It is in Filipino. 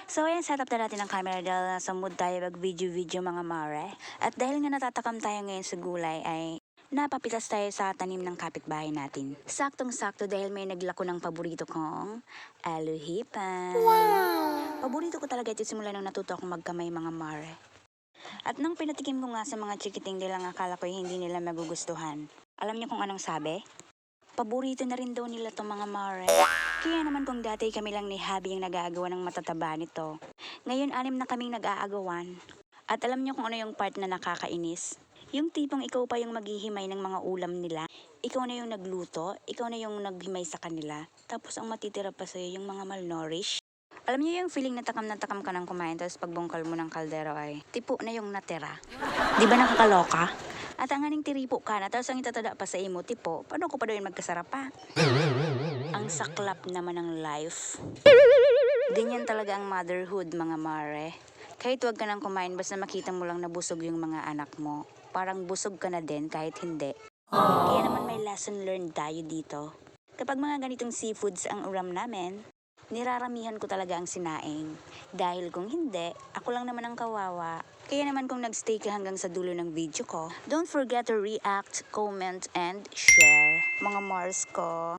So ayan, setup na natin ang camera dahil nasa mood tayo mag-video-video mga mare. At dahil nga natatakam tayo ngayon sa gulay ay napapitas tayo sa tanim ng kapitbahay natin. Saktong-sakto dahil may naglako ng paborito kong aluhipan. Wow! Paborito ko talaga ito simula nung natuto akong magkamay mga mare. At nang pinatikim ko nga sa mga chikiting nilang akala ko hindi nila magugustuhan. Alam niyo kung anong sabi? Paborito na rin daw nila to mga mare. Kaya naman kung dati kami lang ni Habi ang nag-aagawan ng matataba nito. Ngayon 6 na kaming nag-aagawan. At alam niyo kung ano yung part na nakakainis? Yung tipong ikaw pa yung maghihimay ng mga ulam nila. Ikaw na yung nagluto, ikaw na yung naghimay sa kanila. Tapos ang matitira pa sa'yo yung mga malnourished. Alam niyo yung feeling na takam ka ng kumain tapos pagbungkal mo ng kaldero ay tipo na yung natira. Di ba nakakaloka? At ang aning tiripo ka na tapos ang itatada pa sa imo tipo, paano ko pa daw yung magkasarap pa? Ang saklap naman ng life. Ganyan talaga ang motherhood mga mare. Kahit wag ka nang kumain basta makita mo lang na busog yung mga anak mo. Parang busog ka na din kahit hindi. Kaya naman may lesson learned tayo dito. Kapag mga ganitong seafoods ang ulam namin, niraramihan ko talaga ang sinaing. Dahil kung hindi, ako lang naman ang kawawa. Kaya naman kung nagstay ka hanggang sa dulo ng video ko, don't forget to react, comment, and share. Mga Mars ko.